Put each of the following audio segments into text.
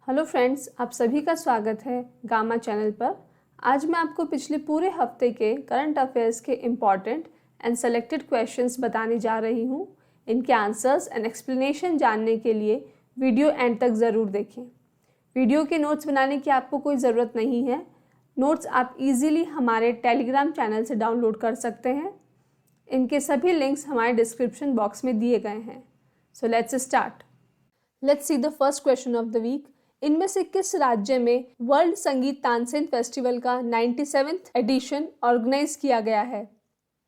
Hello friends, आप सभी का स्वागत है गामा चैनल पर। आज मैं आपको पिछले पूरे हफ्ते के करंट अफेयर्स के इम्पॉर्टेंट एंड सेलेक्टेड क्वेश्चंस बताने जा रही हूँ। इनके आंसर्स एंड एक्सप्लेनेशन जानने के लिए वीडियो एंड तक ज़रूर देखें। वीडियो के नोट्स बनाने की आपको कोई ज़रूरत नहीं है। नोट्स आप इजीली हमारे टेलीग्राम चैनल से डाउनलोड कर सकते हैं। इनके सभी लिंक्स हमारे डिस्क्रिप्शन बॉक्स में दिए गए हैं। So let's start. Let's see the first question of the week. इनमें से किस राज्य में वर्ल्ड संगीत तानसेन फेस्टिवल का 97th एडिशन ऑर्गेनाइज किया गया है?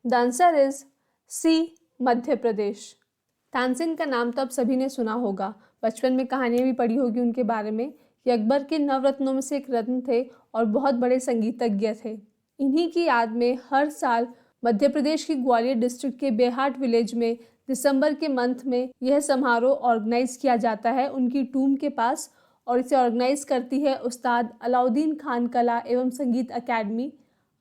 द आंसर इज सी, मध्य प्रदेश। तानसेन का नाम तो आप सभी ने सुना होगा, बचपन में कहानियां भी पढ़ी होगी उनके बारे में। ये अकबर के नवरत्नों में से एक रत्न थे और बहुत बड़े संगीतज्ञ थे। इन्हीं की याद में हर साल मध्य प्रदेश की ग्वालियर डिस्ट्रिक्ट के बेहाट विलेज में दिसंबर के मंथ में यह समारोह ऑर्गेनाइज किया जाता है उनकी टूम के पास, और इसे ऑर्गेनाइज करती है उस्ताद अलाउद्दीन खान कला एवं Sangeet academy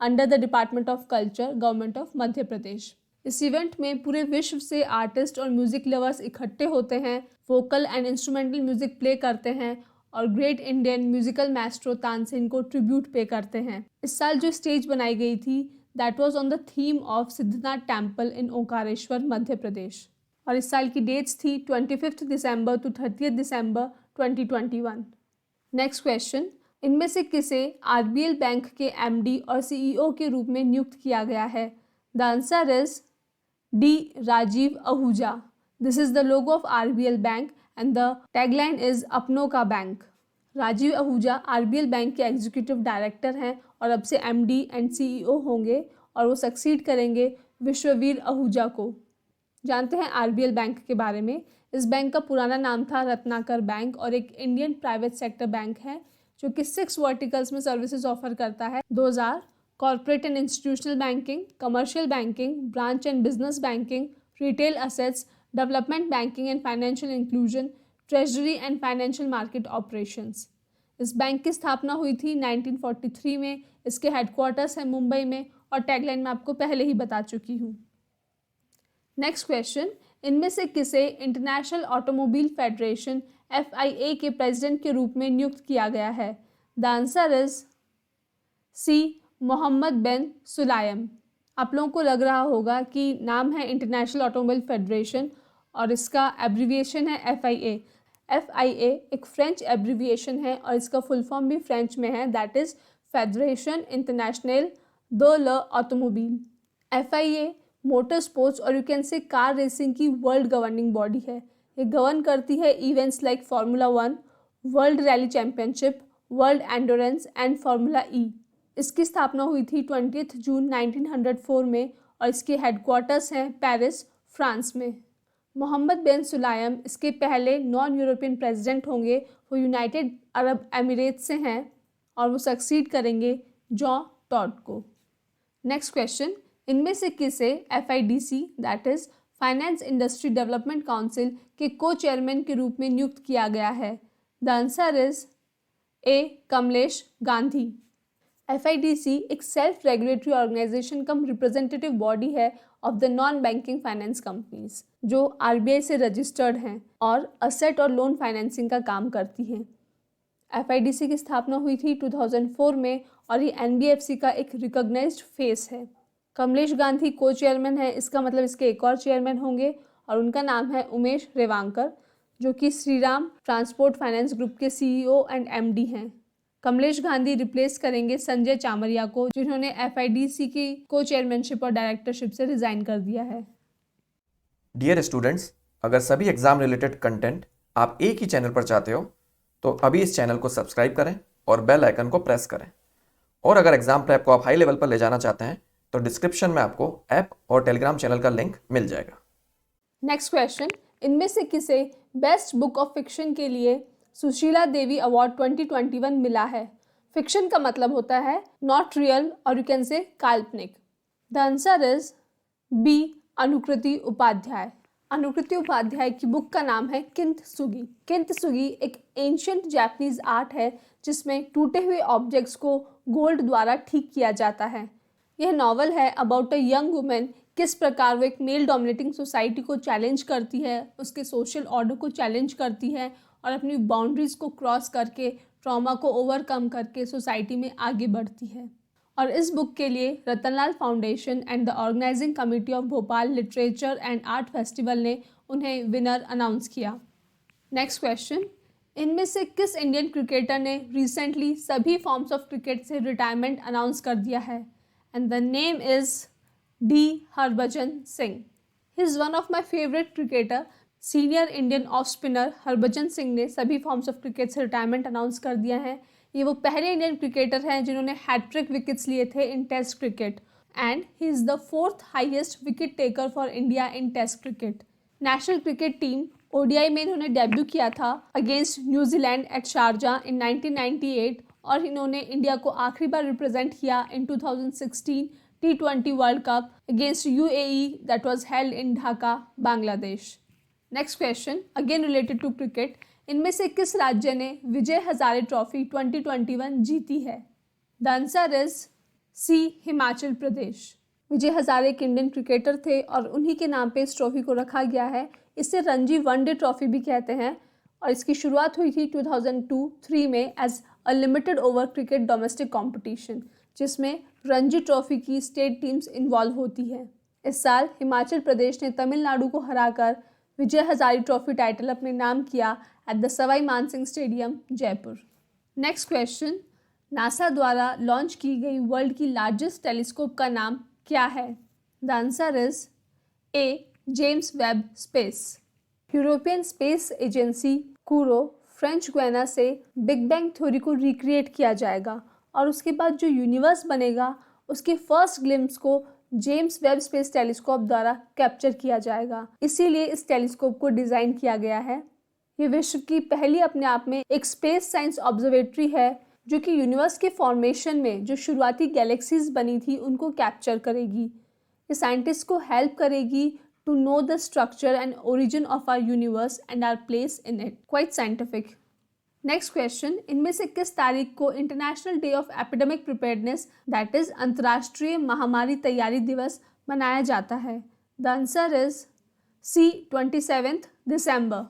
under the department of culture, government of Madhya Pradesh. इस इवेंट में पूरे विश्व से आर्टिस्ट और म्यूजिक लवर्स इकट्ठे होते हैं, vocal and instrumental music play करते हैं और great Indian musical Maestro Tansen को ट्रिब्यूट पे करते हैं। इस साल जो स्टेज बनाई गई थी that was on the theme of Siddhnath temple in Omkareshwar, Madhya Pradesh, और इस साल की डेट्स थी 25 December to 30 December 2021। Next question. इनमें से किसे आरबीएल बैंक के एमडी और सीईओ के रूप में नियुक्त किया गया है? The answer is D, Rajeev Ahuja. This is the logo of RBL bank and the tagline is अपनों का bank. Rajeev Ahuja RBL bank के एग्जीक्यूटिव डायरेक्टर हैं और अब से एमडी एंड सीईओ होंगे और वो सक्सीड करेंगे विश्ववीर आहूजा को। जानते हैं आरबीएल बैंक के बारे में। इस बैंक का पुराना नाम था रत्नाकर बैंक और एक इंडियन प्राइवेट सेक्टर बैंक है जो कि 6 वर्टिकल्स में सर्विसेज ऑफर करता है। 2000 corporate and institutional banking, commercial banking, branch and business banking, retail assets, development banking and financial inclusion, treasury and financial market operations. इस बैंक की स्थापना हुई थी 1943 में। इसके हेडक्वार्टर्स है मुंबई में और टैगलाइन मैं आपको पहले ही बता चुकी हूँ। Next question. इनमें से किसे इंटरनेशनल ऑटोमोबाइल फेडरेशन FIA के प्रेसिडेंट के रूप में नियुक्त किया गया है? The answer is C, Mohammed bin Sulayem. आप लोगों को लग रहा होगा कि नाम है इंटरनेशनल ऑटोमोबाइल फेडरेशन और इसका एब्रीविएशन है FIA। FIA एक फ्रेंच एब्रीविएशन है और इसका फुल फॉर्म भी फ्रेंच में है, that is federation international de l' automobile. FIA motor sports और you can say car racing की वर्ल्ड गवर्निंग बॉडी है। ये गवर्न करती है events like formula 1, world rally championship, world endurance and formula E। इसकी स्थापना हुई थी 20 जून 1904 में और इसके हेडक्वार्टर्स हैं पेरिस, फ्रांस में। मोहम्मद बिन सुलायम इसके पहले नॉन यूरोपियन प्रेसिडेंट होंगे। वो यूनाइटेड अरब एमिरेट से हैं और वो सक्सीड करेंगे जॉन टॉड को। Next question. इनमें से किसे FIDC that is finance industry development council के को चेयरमैन के रूप में नियुक्त किया गया है? The answer is a, Kamlesh Gandhi. FIDC एक सेल्फ रेगुलेटरी ऑर्गेनाइजेशन कम रिप्रेजेंटेटिव बॉडी है of the non banking finance companies जो RBI से रजिस्टर्ड हैं और असेट और लोन फाइनेंसिंग का काम करती हैं। FIDC की स्थापना हुई थी 2004 में और ये NBFC का एक रिकॉग्नाइज्ड फेस है। कमलेश गांधी को चेयरमैन है, इसका मतलब इसके एक और चेयरमैन होंगे और उनका नाम है उमेश रेवांकर जो कि श्रीराम ट्रांसपोर्ट फाइनेंस ग्रुप के CEO एंड MD हैं। कमलेश गांधी रिप्लेस करेंगे संजय चामरिया को जिन्होंने FIDC की को चेयरमैनशिप और डायरेक्टरशिप से रिजाइन कर दिया है। डियर स्टूडेंट्स, अगर सभी एग्जाम रिलेटेड कंटेंट आप एक ही चैनल पर चाहते हो तो अभी इस चैनल को सब्सक्राइब करें और बेल आइकन को प्रेस करें। और अगर एग्जाम प्रेप को आप हाई लेवल पर ले जाना चाहते हैं तो डिस्क्रिप्शन में आपको ऐप और टेलीग्राम चैनल का लिंक मिल जाएगा। Next question. इनमें से किसे बेस्ट बुक ऑफ फिक्शन के लिए सुशीला देवी अवार्ड 2021 मिला है? फिक्शन का मतलब होता है नॉट रियल और यू कैन से काल्पनिक। द आंसर इज बी, अनुकृति उपाध्याय। अनुकृति उपाध्याय की बुक का नाम है किंतसुगी। किंतसुगी एक एंशियंट जापानीज आर्ट है जिसमें टूटे हुए ऑब्जेक्ट्स को गोल्ड द्वारा ठीक किया जाता है। यह नॉवल है अबाउट अ यंग वुमेन किस प्रकार वो एक मेल डोमिनेटिंग सोसाइटी को चैलेंज करती है, उसके सोशल ऑर्डर को चैलेंज करती है और अपनी बाउंड्रीज को क्रॉस करके, ट्रॉमा को ओवरकम करके सोसाइटी में आगे बढ़ती है। और इस बुक के लिए Ratanlal foundation and the organising committee of Bhopal literature and art festival ने उन्हें विनर अनाउंस किया। नेक्स्ट क्वेश्चन, इनमें से किस इंडियन क्रिकेटर ने रिसेंटली सभी फॉर्म्स ऑफ क्रिकेट से रिटायरमेंट अनाउंस कर दिया है? And the name is the Harbhajan Singh. He is one of my favourite cricketer. Senior Indian off spinner Harbhajan Singh ने सभी फॉर्म्स ऑफ क्रिकेट से रिटायरमेंट अनाउंस कर दिया है। ये वो पहले इंडियन क्रिकेटर हैं जिन्होंने हैट्रिक विकेट्स लिए थे इन test cricket, and he is the 4th highest wicket taker for India in test cricket. National cricket team ODI में इन्होंने डेब्यू किया था अगेंस्ट न्यूजीलैंड एट शारजा इन 1998 और इन्होंने इंडिया को आखिरी बार रिप्रेजेंट किया इन 2016 T20 world cup against UAE that was held in Dhaka, Bangladesh. Next question, again related to cricket, इनमें से किस राज्य ने विजय हजारे ट्रॉफी 2021 जीती है? The answer is C, Himachal Pradesh. Vijay Hazare एक इंडियन क्रिकेटर थे और उन्हीं के नाम पे इस ट्रॉफी को रखा गया है। इसे रणजी वनडे ट्रॉफी भी कहते हैं और इसकी शुरुआत हुई थी 2002-03 में as a limited over cricket domestic competition, जिसमें रणजी ट्रॉफी की स्टेट टीम्स इन्वॉल्व होती है। इस साल हिमाचल प्रदेश ने तमिलनाडु को हराकर विजय हजारे ट्रॉफी टाइटल अपने नाम किया at the Sawai Mansingh stadium, Jaipur. Next question, NASA द्वारा लॉन्च की गई वर्ल्ड की लार्जेस्ट टेलीस्कोप का नाम क्या है? The answer is a, James Webb space. European space agency कूरो French Guiana से बिग बैंग थ्योरी को रिक्रिएट किया जाएगा और उसके बाद जो यूनिवर्स बनेगा उसके फर्स्ट ग्लिम्स को जेम्स वेब स्पेस टेलीस्कोप द्वारा कैप्चर किया जाएगा। इसीलिए इस टेलीस्कोप को डिज़ाइन किया गया है। ये विश्व की पहली अपने आप में एक स्पेस साइंस ऑब्जर्वेटरी है जो कि यूनिवर्स के फॉर्मेशन में जो शुरुआती गैलेक्सीज बनी थी उनको कैप्चर करेगी। ये साइंटिस्ट को हेल्प करेगी to know the structure and origin of our universe and our place in it. Quite scientific. Next question, इनमें से किस तारीख को international day of epidemic preparedness that is अंतर्राष्ट्रीय महामारी तैयारी दिवस मनाया जाता है? द आंसर इज सी, 27 दिसंबर।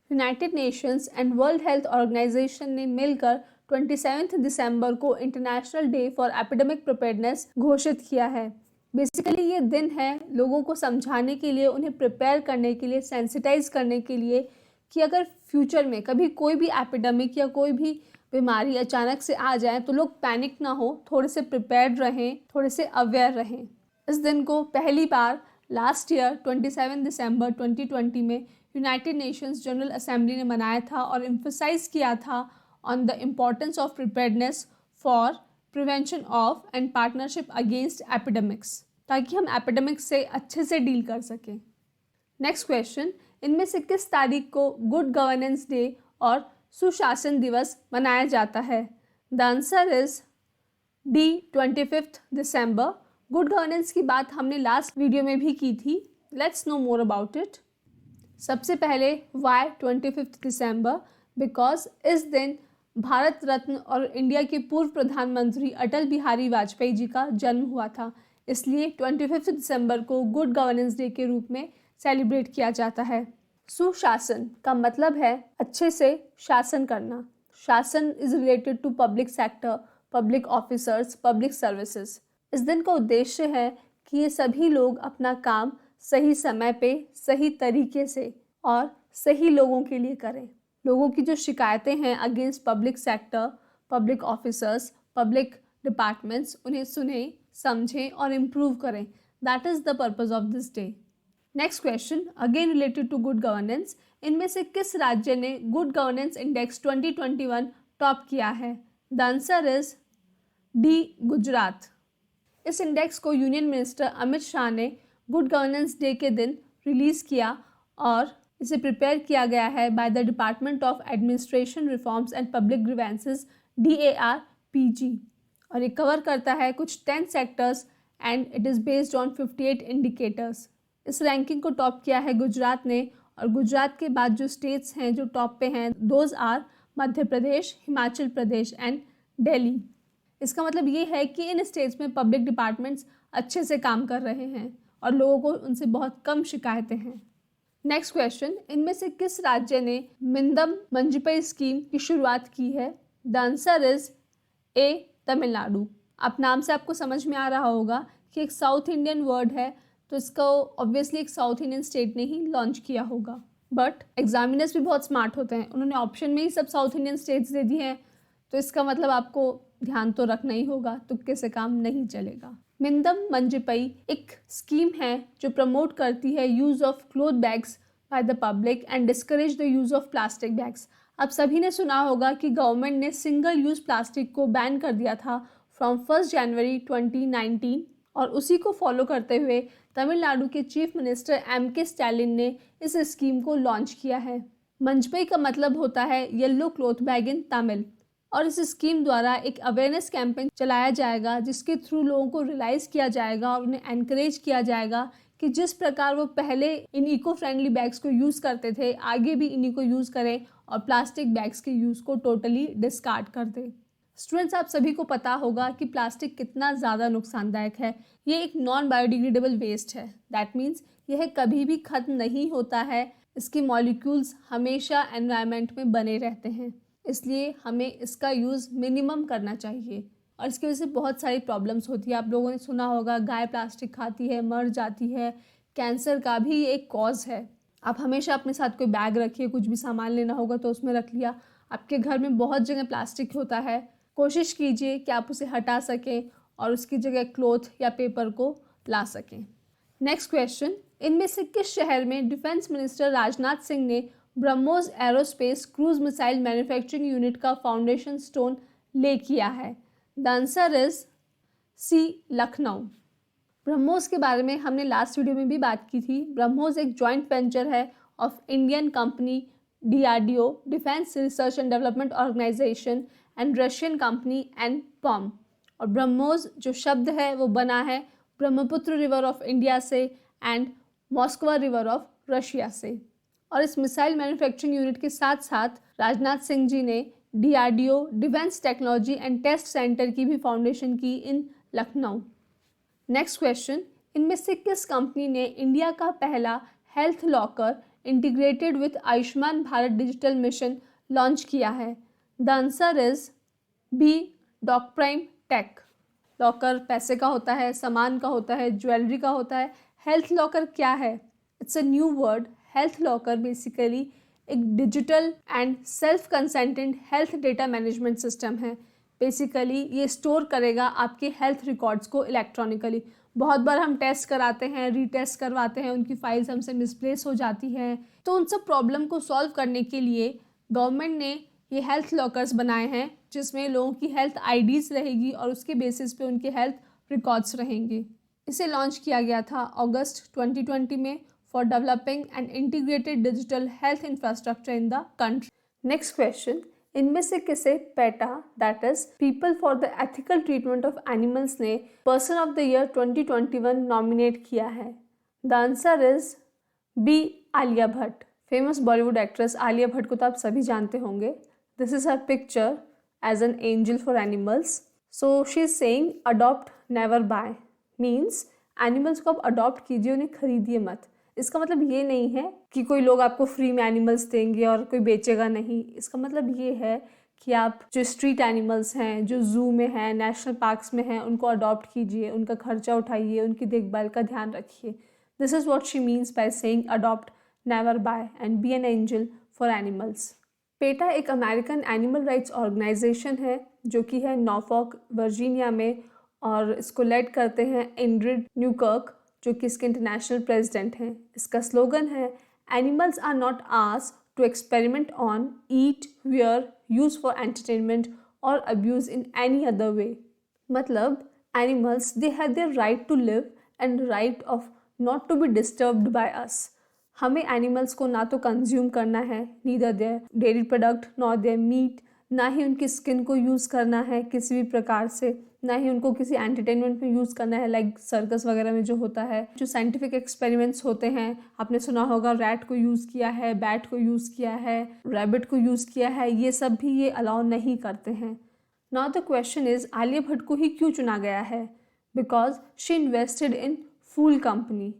United Nations and World Health Organisation ने मिलकर 27 दिसंबर को international day for epidemic preparedness घोषित किया है। बेसिकली ये दिन है लोगों को समझाने के लिए, उन्हें प्रिपेयर करने के लिए, सेंसिटाइज करने के लिए कि अगर फ्यूचर में कभी कोई भी एपिडेमिक या कोई भी बीमारी अचानक से आ जाए तो लोग पैनिक ना हो, थोड़े से प्रिपेयर्ड रहें, थोड़े से अवेयर रहें। इस दिन को पहली बार लास्ट ईयर 27 दिसंबर 2020 में यूनाइटेड नेशंस जनरल असेंबली ने मनाया था और एम्फसाइज किया था on the importance of preparedness for prevention of and partnership against epidemics, ताकि हम एपिडेमिक्स से अच्छे से डील कर सकें। नेक्स्ट क्वेश्चन, इनमें से किस तारीख को गुड गवर्नेंस डे और सुशासन दिवस मनाया जाता है? The answer is D, 25 December. Good governance की बात हमने लास्ट वीडियो में भी की थी। Let's no more about it. सबसे पहले वाई 25 दिसंबर? बिकॉज इस दिन भारत रत्न और इंडिया के पूर्व प्रधानमंत्री अटल बिहारी वाजपेयी जी का जन्म हुआ था, इसलिए 25 दिसंबर को गुड गवर्नेंस डे के रूप में सेलिब्रेट किया जाता है। सुशासन का मतलब है अच्छे से शासन करना। शासन is related to public sector, public officers, public services. इस दिन का उद्देश्य है कि ये सभी लोग अपना काम सही समय पे, सही तरीके से और सही लोगों के लिए करें। लोगों की जो शिकायतें हैं against public sector, public officers, public departments, उन्हें सुनें, समझें और इम्प्रूव करें। That is the purpose of this day. Next question, again related to good governance, इनमें से किस राज्य ने गुड गवर्नेंस इंडेक्स 2021 टॉप किया है? The answer is D, Gujarat. इस इंडेक्स को यूनियन मिनिस्टर अमित शाह ने गुड गवर्नेंस डे के दिन रिलीज़ किया और इसे प्रिपेयर किया गया है by the department of administration reforms and public grievances, DARPG, और ये कवर करता है कुछ 10 sectors and it is based on 58 indicators. इस रैंकिंग को टॉप किया है गुजरात ने, और गुजरात के बाद जो स्टेट्स हैं जो टॉप पे हैं, those are Madhya Pradesh, Himachal Pradesh and Delhi. इसका मतलब ये है कि इन स्टेट्स में पब्लिक डिपार्टमेंट्स अच्छे से काम कर रहे हैं और लोगों को उनसे बहुत कम शिकायतें हैं। नेक्स्ट क्वेश्चन, इनमें से किस राज्य ने मिंदम मंजपई स्कीम की शुरुआत की है? The answer is a, Tamil Nadu. आप नाम से आपको समझ में आ रहा होगा कि एक साउथ इंडियन वर्ड है, तो इसको ऑब्वियसली एक साउथ इंडियन स्टेट ने ही लॉन्च किया होगा। बट एग्जामिनर्स भी बहुत स्मार्ट होते हैं, उन्होंने ऑप्शन में ही सब साउथ इंडियन स्टेट्स दे दी हैं, तो इसका मतलब आपको ध्यान तो रखना ही होगा, तुक्के से काम नहीं चलेगा। मिंदम मंजपई एक स्कीम है जो प्रमोट करती है use of cloth bags by the public and discourage the use of plastic bags. आप सभी ने सुना होगा कि गवर्नमेंट ने सिंगल यूज़ प्लास्टिक को बैन कर दिया था फ्रॉम 1 जनवरी 2019 और उसी को फॉलो करते हुए तमिलनाडु के चीफ मिनिस्टर M.K. स्टैलिन ने इस स्कीम को लॉन्च किया है। मंजपई का मतलब होता है येलो क्लॉथ बैग इन तमिल, और इस स्कीम द्वारा एक अवेयरनेस कैंपेन चलाया जाएगा जिसके थ्रू लोगों को रियलाइज़ किया जाएगा और उन्हें एनकरेज किया जाएगा कि जिस प्रकार वो पहले इन इको फ्रेंडली बैग्स को यूज़ करते थे, आगे भी इन्हीं को यूज़ करें और प्लास्टिक बैग्स के यूज़ को टोटली डिस्कार्ड कर दें। स्टूडेंट्स, आप सभी को पता होगा कि प्लास्टिक कितना ज़्यादा नुकसानदायक है। ये एक नॉन बायोडिग्रेडेबल वेस्ट है, दैट मीन्स यह कभी भी ख़त्म नहीं होता है, इसके मॉलिक्यूल्स हमेशा एनवायरनमेंट में बने रहते हैं, इसलिए हमें इसका यूज़ मिनिमम करना चाहिए। और इसकी वजह से बहुत सारी प्रॉब्लम्स होती है। आप लोगों ने सुना होगा गाय प्लास्टिक खाती है, मर जाती है, कैंसर का भी ये एक कॉज है। आप हमेशा अपने साथ कोई बैग रखिए, कुछ भी सामान लेना होगा तो उसमें रख लिया। आपके घर में बहुत जगह प्लास्टिक होता है, कोशिश कीजिए कि आप उसे हटा सकें और उसकी जगह क्लॉथ या पेपर को ला सकें। नेक्स्ट क्वेश्चन, इनमें से किस शहर में डिफेंस मिनिस्टर राजनाथ सिंह ने BrahMos aerospace cruise missile manufacturing unit का फाउंडेशन स्टोन ले किया है? The answer is C, Lucknow. BrahMos के बारे में हमने लास्ट वीडियो में भी बात की थी। ब्रह्मोस एक जॉइंट वेंचर है of Indian company DRDO, defence research and development organisation, and Russian company NPOM. और ब्रह्मोस जो शब्द है वो बना है ब्रह्मपुत्र रिवर ऑफ इंडिया से and Moskva river of Russia से। और इस मिसाइल मैन्युफैक्चरिंग यूनिट के साथ साथ राजनाथ सिंह जी ने DRDO defence technology and test centre की भी फाउंडेशन की इन लखनऊ। नेक्स्ट क्वेश्चन, इनमें से किस कंपनी ने इंडिया का पहला health locker integrated with Ayushman Bharat digital mission launch किया है? The answer is B, DocPrime tech. Locker पैसे का होता है, सामान का होता है, ज्वेलरी का होता है। हेल्थ लॉकर क्या है? It's a new word. Health locker basically एक digital and self consented health data management system है। बेसिकली ये स्टोर करेगा आपके हेल्थ रिकॉर्ड्स को इलेक्ट्रॉनिकली। बहुत बार हम टेस्ट कराते हैं, रीटेस्ट करवाते हैं, उनकी फाइल्स हमसे मिसप्लेस हो जाती हैं, तो उन सब प्रॉब्लम को सॉल्व करने के लिए गवर्नमेंट ने ये हेल्थ लॉकर्स बनाए हैं जिसमें लोगों की हेल्थ आईडीज़ रहेगी और उसके बेसिस पे उनके हेल्थ रिकॉर्ड्स रहेंगे। इसे लॉन्च किया गया था अगस्त 2020 में for developing and integrated digital health infrastructure in the country. Next question, इनमें से किसे PETA, that is people for the ethical treatment of animals ने person of the year 2021 nominate किया है? The answer is B, Alia Bhatt. Famous Bollywood actress Alia Bhatt को तो आप सभी जानते होंगे। This is her picture as an angel for animals. So she is saying adopt never bye, means animals को आप अडॉप्ट कीजिए, उन्हें खरीदिए मत। इसका मतलब ये नहीं है कि कोई लोग आपको फ्री में एनिमल्स देंगे और कोई बेचेगा नहीं। इसका मतलब ये है कि आप जो स्ट्रीट एनिमल्स हैं, जो जू में हैं, नेशनल पार्क्स में हैं, उनको अडॉप्ट कीजिए, उनका खर्चा उठाइए, उनकी देखभाल का ध्यान रखिए। This is what she means by saying adopt never buy and be an angel for animals. PETA एक अमेरिकन एनिमल राइट्स ऑर्गेनाइजेशन है जो कि है नॉर्फॉक, वर्जीनिया में, और इसको लेड करते हैं इंग्रिड न्यूकर्क जो कि इसके इंटरनेशनल प्रेसिडेंट हैं। इसका स्लोगन है animals are not asked to experiment on, eat, wear, use for entertainment और abuse in any other way. मतलब animals they have their right to live and right of not to be disturbed by us. हमें animals को ना तो consume करना है, neither their dairy product nor their meat, ना ही उनकी स्किन को यूज़ करना है किसी भी प्रकार से, ना ही उनको किसी एंटरटेनमेंट में यूज़ करना है, लाइक सर्कस वगैरह में जो होता है, जो साइंटिफिक एक्सपेरिमेंट्स होते हैं। आपने सुना होगा रैट को यूज़ किया है, बैट को यूज़ किया है, रैबिट को यूज़ किया है, ये सब भी ये अलाउ नहीं करते हैं। Now the question is Alia Bhatt को ही क्यों चुना गया है? Because she invested in Phool company.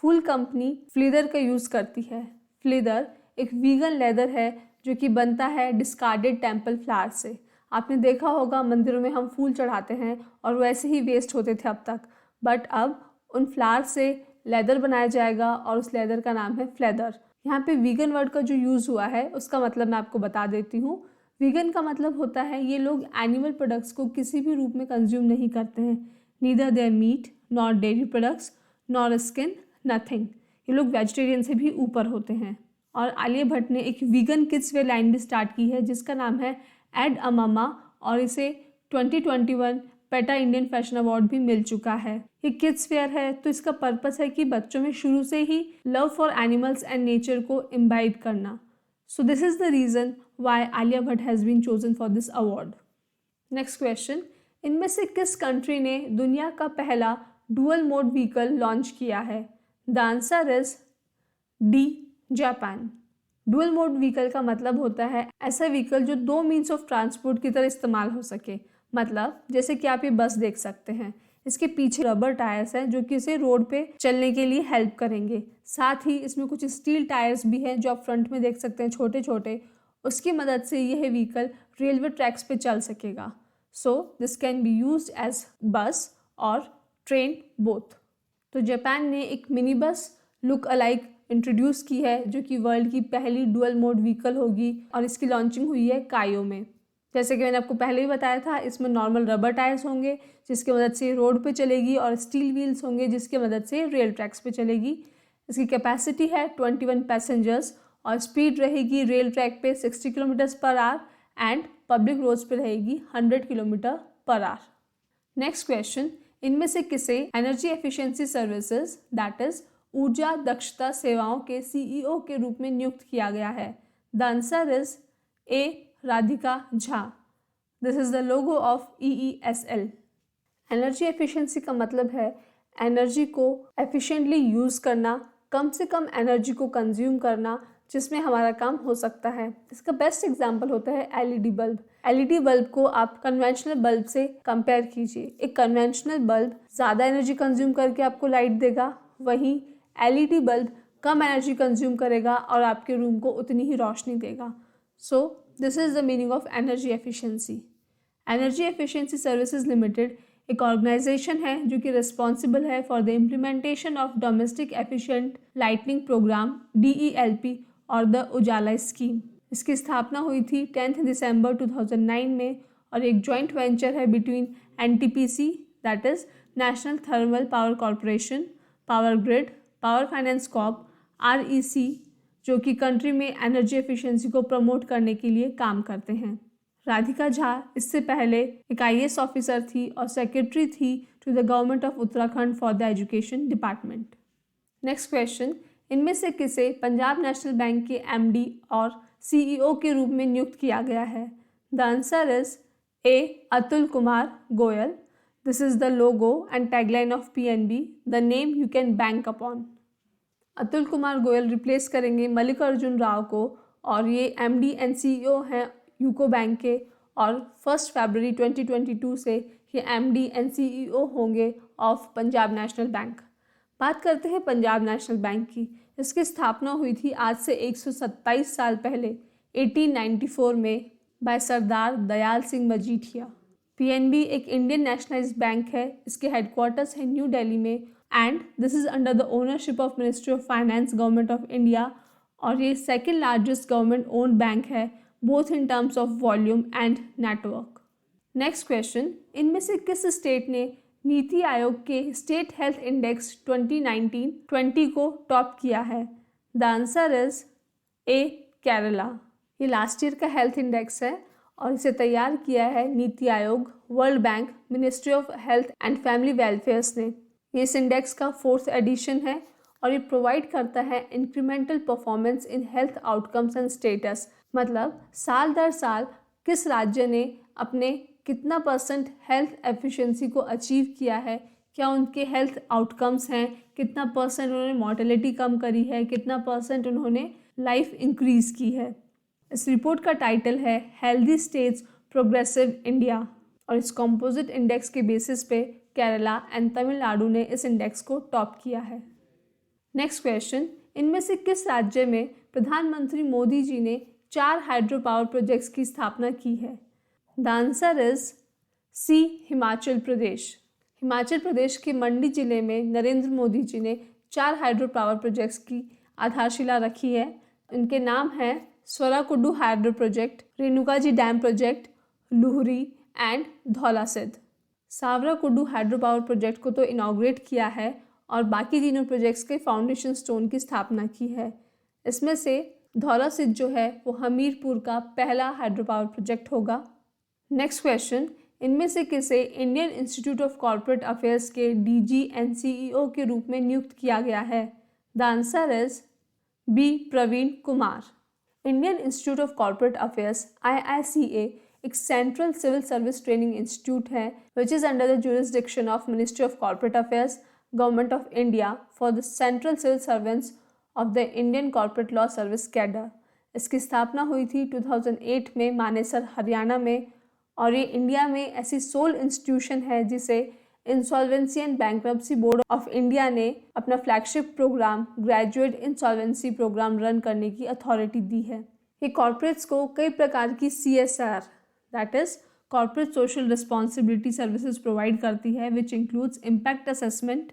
Phool company Fleather का यूज़ करती है। फ्लीदर एक वीगन लेदर है जो कि बनता है डिस्कार्डेड टेम्पल फ्लावर से। आपने देखा होगा मंदिरों में हम फूल चढ़ाते हैं और वैसे ही वेस्ट होते थे अब तक, बट अब उन फ्लावर से लेदर बनाया जाएगा और उस लेदर का नाम है फ्लेदर। यहाँ पे वीगन वर्ड का जो यूज़ हुआ है उसका मतलब मैं आपको बता देती हूँ। वीगन का मतलब होता है ये लोग एनिमल प्रोडक्ट्स को किसी भी रूप में कंज्यूम नहीं करते हैं। Neither there meet not dairy products nor skin nothing. ये लोग वेजिटेरियन से भी ऊपर होते हैं। और आलिया भट्ट ने एक वीगन किड्स वेयर लाइन भी स्टार्ट की है जिसका नाम है एड अ ममा, और इसे 2021 पेटा इंडियन फैशन अवार्ड भी मिल चुका है। ये किड्स वेयर है तो इसका पर्पस है कि बच्चों में शुरू से ही love for animals and nature को इम्बाइब करना। So this is the reason why Alia Bhatt has been chosen for this award. Next question, इनमें से किस कंट्री ने दुनिया का पहला डुअल मोड व्हीकल लॉन्च किया है? The answer is D, Japan. Dual mode vehicle का मतलब होता है ऐसा व्हीकल जो दो मीन्स ऑफ ट्रांसपोर्ट की तरह इस्तेमाल हो सके। मतलब जैसे कि आप ये बस देख सकते हैं, इसके पीछे रबर टायर्स हैं जो कि इसे रोड पे चलने के लिए हेल्प करेंगे। साथ ही इसमें कुछ स्टील टायर्स भी हैं जो आप फ्रंट में देख सकते हैं छोटे छोटे। उसकी मदद से यह व्हीकल रेलवे ट्रैक्स पे चल सकेगा। So this can be used as bus और ट्रेन बोथ। तो जापान ने एक mini bus look alike introduce की है जो कि वर्ल्ड की पहली डुअल मोड व्हीकल होगी और इसकी लॉन्चिंग हुई है कायो में। जैसे कि मैंने आपको पहले ही बताया था, इसमें नॉर्मल रबर टायर्स होंगे जिसकी मदद से रोड पे चलेगी और स्टील व्हील्स होंगे जिसकी मदद से रेल ट्रैक्स पे चलेगी। इसकी कैपेसिटी है 21 पैसेंजर्स और स्पीड रहेगी रेल ट्रैक पे 60 kilometres per hour and public roads पे रहेगी 100 kilometre per hour. Next question, इनमें से किसे energy efficiency services that is ऊर्जा दक्षता सेवाओं के सीईओ के रूप में नियुक्त किया गया है? The answer is a, Radhika Jha. This is the logo of EESL। Energy efficiency का मतलब है एनर्जी को एफिशिएंटली यूज़ करना, कम से कम एनर्जी को कंज्यूम करना जिसमें हमारा काम हो सकता है। इसका बेस्ट एग्जांपल होता है LED बल्ब। LED बल्ब को आप कन्वेंशनल बल्ब से कंपेयर कीजिए। एक कन्वेंशनल बल्ब ज़्यादा एनर्जी कंज्यूम करके आपको लाइट देगा, वहीं LED बल्ब कम एनर्जी कंज्यूम करेगा और आपके रूम को उतनी ही रोशनी देगा। So this is the meaning of energy efficiency. Energy efficiency services limited एक ऑर्गेनाइजेशन है जो कि रिस्पॉन्सिबल है for the implementation of domestic efficient lightning programme DELP और द उजाला स्कीम। इसकी स्थापना हुई थी 10 दिसंबर 2009 में और एक जॉइंट वेंचर है between NTPC that is national thermal power corporation, power grid, power finance Corp, REC जो कि कंट्री में एनर्जी एफिशिएंसी को प्रमोट करने के लिए काम करते हैं। राधिका झा इससे पहले एक IAS ऑफिसर थी और सेक्रेटरी थी to the government of Uttarakhand for the education department. Next question, इनमें से किसे पंजाब नेशनल बैंक के MD और CEO के रूप में नियुक्त किया गया है? The answer is a, Atul Kumar Goyal. This is the logo and tagline of PNB, the name you can bank upon. Atul Kumar Goyal replace करेंगे मल्लिकार्जुन राव को और ये MD एंड CEO हैं यूको बैंक के और 1 फरवरी 2022 से ये MD एंड CEO होंगे ऑफ पंजाब नेशनल बैंक। बात करते हैं पंजाब नेशनल बैंक की। इसकी स्थापना हुई थी आज से 127 साल पहले 1894 में बाय सरदार दयाल सिंह मजीठिया। PNB एक इंडियन नेशनलाइज्ड बैंक है। इसके हेडक्वार्टर्स है न्यू दिल्ली में and this is under the ownership of ministry of finance government of India और ये second largest government owned bank है both in terms of volume and network. Next question, इनमें से किस स्टेट ने नीति आयोग के स्टेट हेल्थ इंडेक्स 2019-20 को top किया है? The answer is a, Kerala. ये लास्ट ईयर का हेल्थ इंडेक्स है और इसे तैयार किया है NITI Aayog, world bank, ministry of health and family welfares ने। ये इस इंडेक्स का 4th एडिशन है और ये प्रोवाइड करता है incremental performance in health outcomes and status. मतलब साल दर साल किस राज्य ने अपने कितना % हेल्थ एफिशिएंसी को अचीव किया है, क्या उनके हेल्थ आउटकम्स हैं, कितना % उन्होंने मॉर्टेलिटी कम करी है, कितना % उन्होंने लाइफ इंक्रीज की है। इस रिपोर्ट का टाइटल है हेल्दी स्टेट्स प्रोग्रेसिव इंडिया और इस कॉम्पोजिट इंडेक्स के बेसिस पे केरला एंड तमिलनाडु ने इस इंडेक्स को टॉप किया है। नेक्स्ट क्वेश्चन, इनमें से किस राज्य में प्रधानमंत्री मोदी जी ने 4 हाइड्रो पावर प्रोजेक्ट्स की स्थापना की है? The answer is C, Himachal Pradesh. Himachal Pradesh के मंडी जिले में नरेंद्र मोदी जी ने 4 हाइड्रो पावर प्रोजेक्ट्स की आधारशिला रखी है। इनके नाम हैं Sawrakuddu hydro project, Renuka ji dam project, Luhri and Dhaulasidh. Sawrakuddu hydro power project को तो इनॉग्रेट किया है और बाकी तीनों प्रोजेक्ट्स के फाउंडेशन स्टोन की स्थापना की है। इसमें से धौलासिद्ध जो है वो हमीरपुर का पहला हाइड्रो पावर प्रोजेक्ट होगा। नेक्स्ट क्वेश्चन, इनमें से किसे Indian institute of corporate affairs के DG एंड CEO के रूप में नियुक्त किया गया है? The answer is B, Praveen Kumar. Indian institute of corporate affairs IICA एक central civil service training institute है which is under the jurisdiction of ministry of corporate affairs, government of India for the central civil servants of the Indian corporate law service cadre. इसकी स्थापना हुई थी 2008 में मानेसर, हरियाणा में, और ये इंडिया में ऐसी सोल इंस्टीट्यूशन है जिसे insolvency and bankruptcy board of India ने अपना flagship programme graduate insolvency programme run करने की अथॉरिटी दी है। ये कॉर्पोरेट्स को कई प्रकार की CSR that is corporate social responsibility services provide करती है विच इंक्लूड्स इम्पैक्ट असेसमेंट,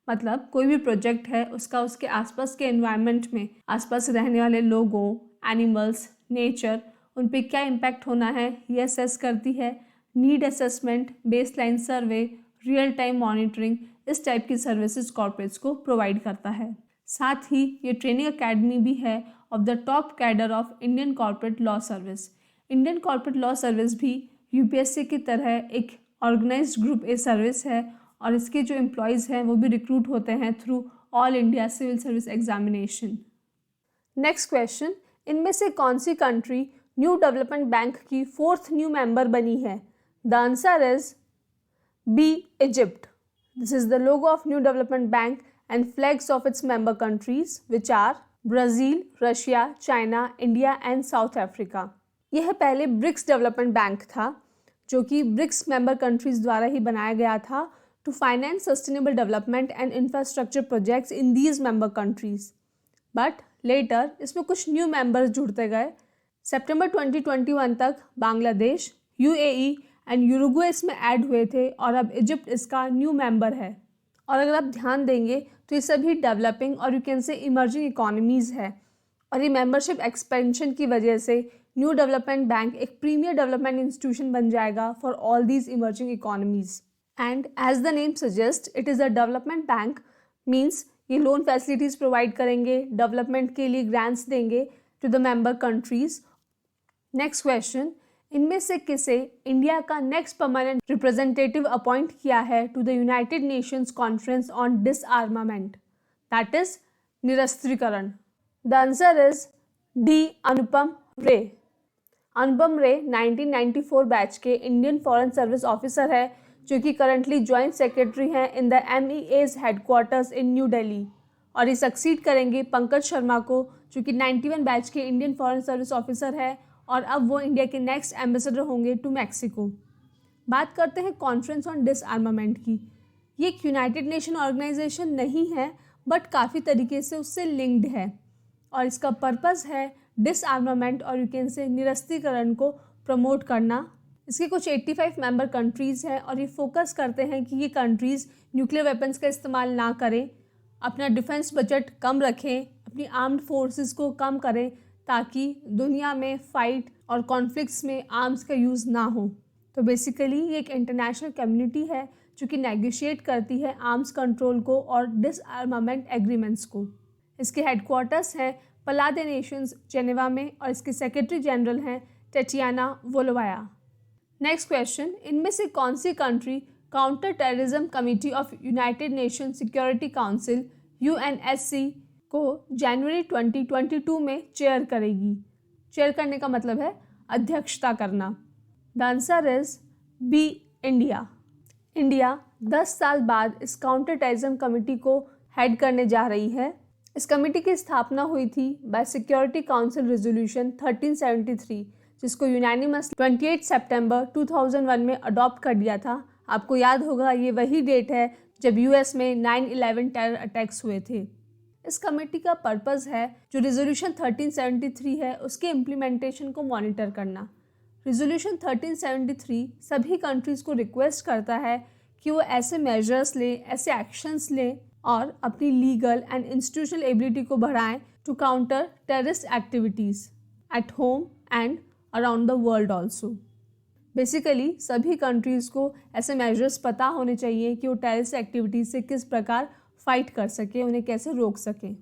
मतलब कोई भी प्रोजेक्ट है उसका उसके आसपास के एनवायरनमेंट में आसपास रहने वाले लोगों, एनिमल्स, नेचर, उन पे क्या इम्पैक्ट होना है ये असेस करती है। Need assessment, baseline survey, real time monitoring, इस टाइप की सर्विसेज कॉर्पोरेट्स को प्रोवाइड करता है। साथ ही ये ट्रेनिंग अकेडमी भी है of the top cadre of Indian corporate law service. Indian corporate law service भी UPSC की तरह एक ऑर्गेनाइज्ड ग्रुप ए सर्विस है और इसके जो एम्प्लॉयज़ हैं वो भी रिक्रूट होते हैं through all India civil service examination. Next question, इनमें से कौन सी कंट्री न्यू डेवलपमेंट बैंक की 4th न्यू मेंबर बनी है? The answer is B, Egypt. This is the logo of new development bank and flags of its member countries which are Brazil, Russia, China, India and South Africa. यह पहले BRICS development bank था जो कि BRICS member countries द्वारा ही बनाया गया था to finance sustainable development and infrastructure projects in these member countries. But later इसमें कुछ न्यू मेंबर्स जुड़ते गए। सितंबर 2021 तक बांग्लादेश, UAE एंड यूरुग्वे इसमें ऐड हुए थे और अब इजिप्ट इसका न्यू मेंबर है। और अगर आप ध्यान देंगे तो ये सभी डेवलपिंग और you can say emerging economies है और ये मेंबरशिप एक्सपेंशन की वजह से न्यू डेवलपमेंट बैंक एक प्रीमियर डेवलपमेंट इंस्टीट्यूशन बन जाएगा for all these emerging economies. And as the name suggest it is a development bank, means ये लोन फैसिलिटीज़ प्रोवाइड करेंगे, डेवलपमेंट के लिए ग्रांट्स देंगे to the member countries. Next question, इनमें से किसे इंडिया का नेक्स्ट परमानेंट रिप्रेजेंटेटिव अपॉइंट किया है to the United Nations conference on disarmament, that is निरस्त्रीकरण? The answer is D, Anupam Ray. Anupam रे 1994 बैच के इंडियन फॉरेन सर्विस ऑफिसर है जो कि करंटली जॉइंट सेक्रेटरी हैं in the MEA's headquarters in new Delhi और ये सक्सीड करेंगे पंकज शर्मा को जो कि 91 बैच के इंडियन फॉरेन सर्विस ऑफिसर है और अब वो इंडिया के नेक्स्ट एम्बेसडर होंगे टू मैक्सिको। बात करते हैं कॉन्फ्रेंस ऑन डिसआर्मामेंट की। ये एक यूनाइटेड नेशन ऑर्गेनाइजेशन नहीं है बट काफ़ी तरीके से उससे लिंक्ड है और इसका पर्पस है डिसआर्मामेंट और यू कैन से निरस्त्रीकरण को प्रमोट करना। इसके कुछ 85 मेंबर कंट्रीज़ हैं और ये फोकस करते हैं कि ये कंट्रीज़ न्यूक्लियर वेपन्स का इस्तेमाल ना करें, अपना डिफेंस बजट कम रखें, अपनी आर्म्ड फोर्सेस को कम करें ताकि दुनिया में फाइट और कॉन्फ्लिक्ट्स में आर्म्स का यूज़ ना हो। तो बेसिकली ये एक इंटरनेशनल कम्युनिटी है जो कि नेगोशिएट करती है आर्म्स कंट्रोल को और डिसआर्मामेंट एग्रीमेंट्स को। इसके हेडक्वार्टर्स हैं पलादे नेशंस जेनेवा में और इसके सेक्रेटरी जनरल हैं टैटियाना वोलोवाया। नेक्स्ट क्वेश्चन, इनमें से कौन सी country counter terrorism committee of United Nation security council UNSC को जनवरी 2022 में चेयर करेगी? चेयर करने का मतलब है अध्यक्षता करना। The answer is B, India. India 10 साल बाद इस काउंटर टेररिज्म कमेटी को हेड करने जा रही है। इस कमेटी की स्थापना हुई थी बाय सिक्योरिटी काउंसिल रेजोल्यूशन 1373 जिसको यूनानिमस 28 सितंबर 2001 में अडॉप्ट कर दिया था आपको याद होगा ये वही डेट है जब यूएस में 9/11 टेरर अटैक्स हुए थे। इस कमेटी का पर्पस है जो रेजोल्यूशन 1373 है उसके इम्प्लीमेंटेशन को मॉनिटर करना। रेजोल्यूशन 1373 सभी कंट्रीज़ को रिक्वेस्ट करता है कि वो ऐसे मेजर्स लें, ऐसे एक्शंस लें और अपनी लीगल एंड इंस्टीट्यूशनल एबिलिटी को बढ़ाएं to counter terrorist activities at home and around the world also. Basically सभी कंट्रीज़ को ऐसे मेजर्स पता होने चाहिए कि वो टेररिस्ट एक्टिविटीज़ से किस प्रकार फाइट कर सके, उन्हें कैसे रोक सकें।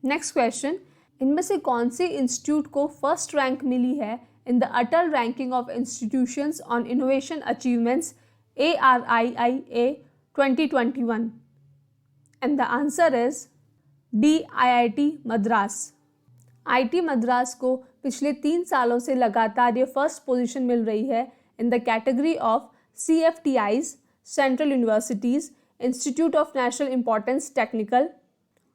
नेक्स्ट क्वेश्चन, इनमें से कौन सी इंस्टीट्यूट को फर्स्ट रैंक मिली है in the Atal ranking of institutions on innovation achievements ARIIA 2021? And the answer is D, IIT Madras. IIT Madras को पिछले 3 सालों से लगातार ये फर्स्ट पोजीशन मिल रही है in the category of CFTIs, central universities, institute of national importance technical.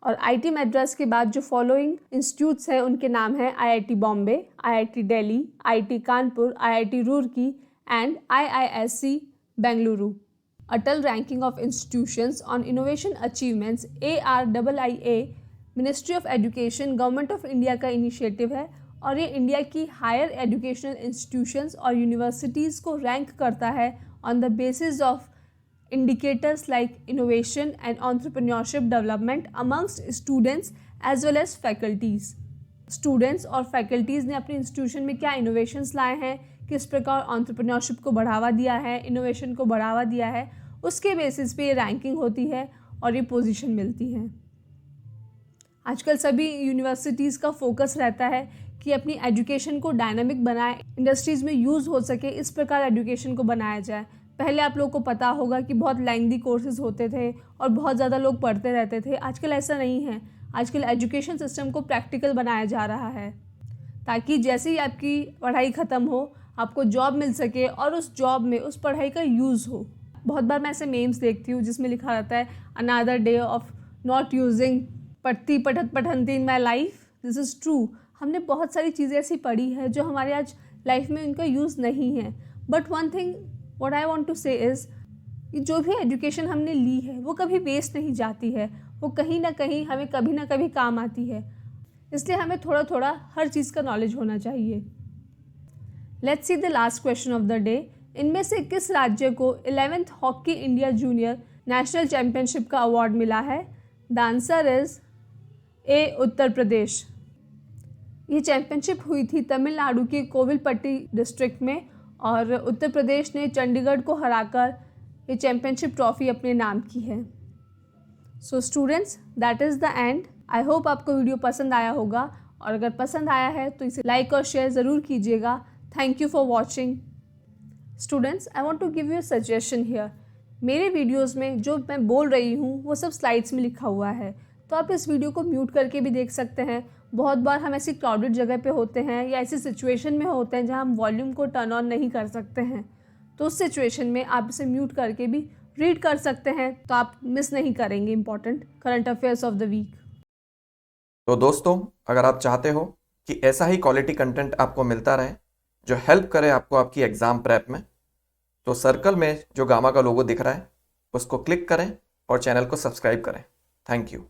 और IIT Madras के बाद जो फॉलोइंग इंस्टीट्यूट्स हैं उनके नाम हैं IIT Bombay, IIT Delhi, IIT Kanpur, IIT Roorkee and IISc Bengaluru. Atal ranking of institutions on innovation achievements ARIIA ministry of education, government of India का initiative है और ये इंडिया की हायर एजुकेशनल इंस्टीट्यूशंस और यूनिवर्सिटीज़ को रैंक करता है on the basis of indicators like innovation and entrepreneurship development amongst students as well as faculties. Students और faculties ने अपने institution में क्या innovations लाए हैं, किस प्रकार entrepreneurship को बढ़ावा दिया है, innovation को बढ़ावा दिया है, उसके basis पे ये ranking होती है और ये position मिलती है। आजकल सभी यूनिवर्सिटीज़ का फोकस रहता है कि अपनी एजुकेशन को डायनामिक बनाए, इंडस्ट्रीज़ में यूज़ हो सके, इस प्रकार एजुकेशन को बनाया जाए। पहले आप लोगों को पता होगा कि बहुत लेंथी कोर्सेज होते थे और बहुत ज़्यादा लोग पढ़ते रहते थे। आजकल ऐसा नहीं है। आजकल एजुकेशन सिस्टम को प्रैक्टिकल बनाया जा रहा है ताकि जैसे ही आपकी पढ़ाई ख़त्म हो आपको जॉब मिल सके और उस जॉब में उस पढ़ाई का यूज़ हो। बहुत बार मैं ऐसे मेम्स देखती हूँ जिसमें लिखा रहता है another day of not using पढ़ती पढ़त पढ़ंती in my life. This is true. हमने बहुत सारी चीज़ें ऐसी पढ़ी है जो हमारे आज लाइफ में उनका यूज़ नहीं है। But one thing what I want to say is कि जो भी एजुकेशन हमने ली है वो कभी वेस्ट नहीं जाती है, वो कहीं ना कहीं हमें कभी ना कभी काम आती है। इसलिए हमें थोड़ा थोड़ा हर चीज़ का नॉलेज होना चाहिए। Let's see the last question of the day. इनमें से किस राज्य को 11th hockey India junior national championship का अवार्ड मिला है? The answer is A, Uttar Pradesh. ये चैम्पियनशिप हुई थी तमिलनाडु के कोविलपट्टी डिस्ट्रिक्ट में और उत्तर प्रदेश ने चंडीगढ़ को हराकर ये चैम्पियनशिप ट्रॉफी अपने नाम की है। So students, that is the end. I hope आपको वीडियो पसंद आया होगा और अगर पसंद आया है तो इसे लाइक और शेयर ज़रूर कीजिएगा। Thank you for watching. Students, I want to give you suggestion here. मेरे वीडियोज़ में जो मैं बोल रही हूँ वो सब स्लाइड्स में लिखा हुआ है, तो आप इस वीडियो को म्यूट करके भी देख सकते हैं। बहुत बार हम ऐसी क्राउडेड जगह पे होते हैं या ऐसी सिचुएशन में होते हैं जहाँ हम वॉल्यूम को टर्न ऑन नहीं कर सकते हैं, तो उस सिचुएशन में आप इसे म्यूट करके भी रीड कर सकते हैं, तो आप मिस नहीं करेंगे important current affairs of the week. तो दोस्तों, अगर आप चाहते हो कि ऐसा ही क्वालिटी कंटेंट आपको मिलता रहे जो हेल्प करे आपको आपकी एग्ज़ाम प्रेप में, तो सर्कल में जो गामा का लोगो दिख रहा है उसको क्लिक करें और चैनल को सब्सक्राइब करें। Thank you.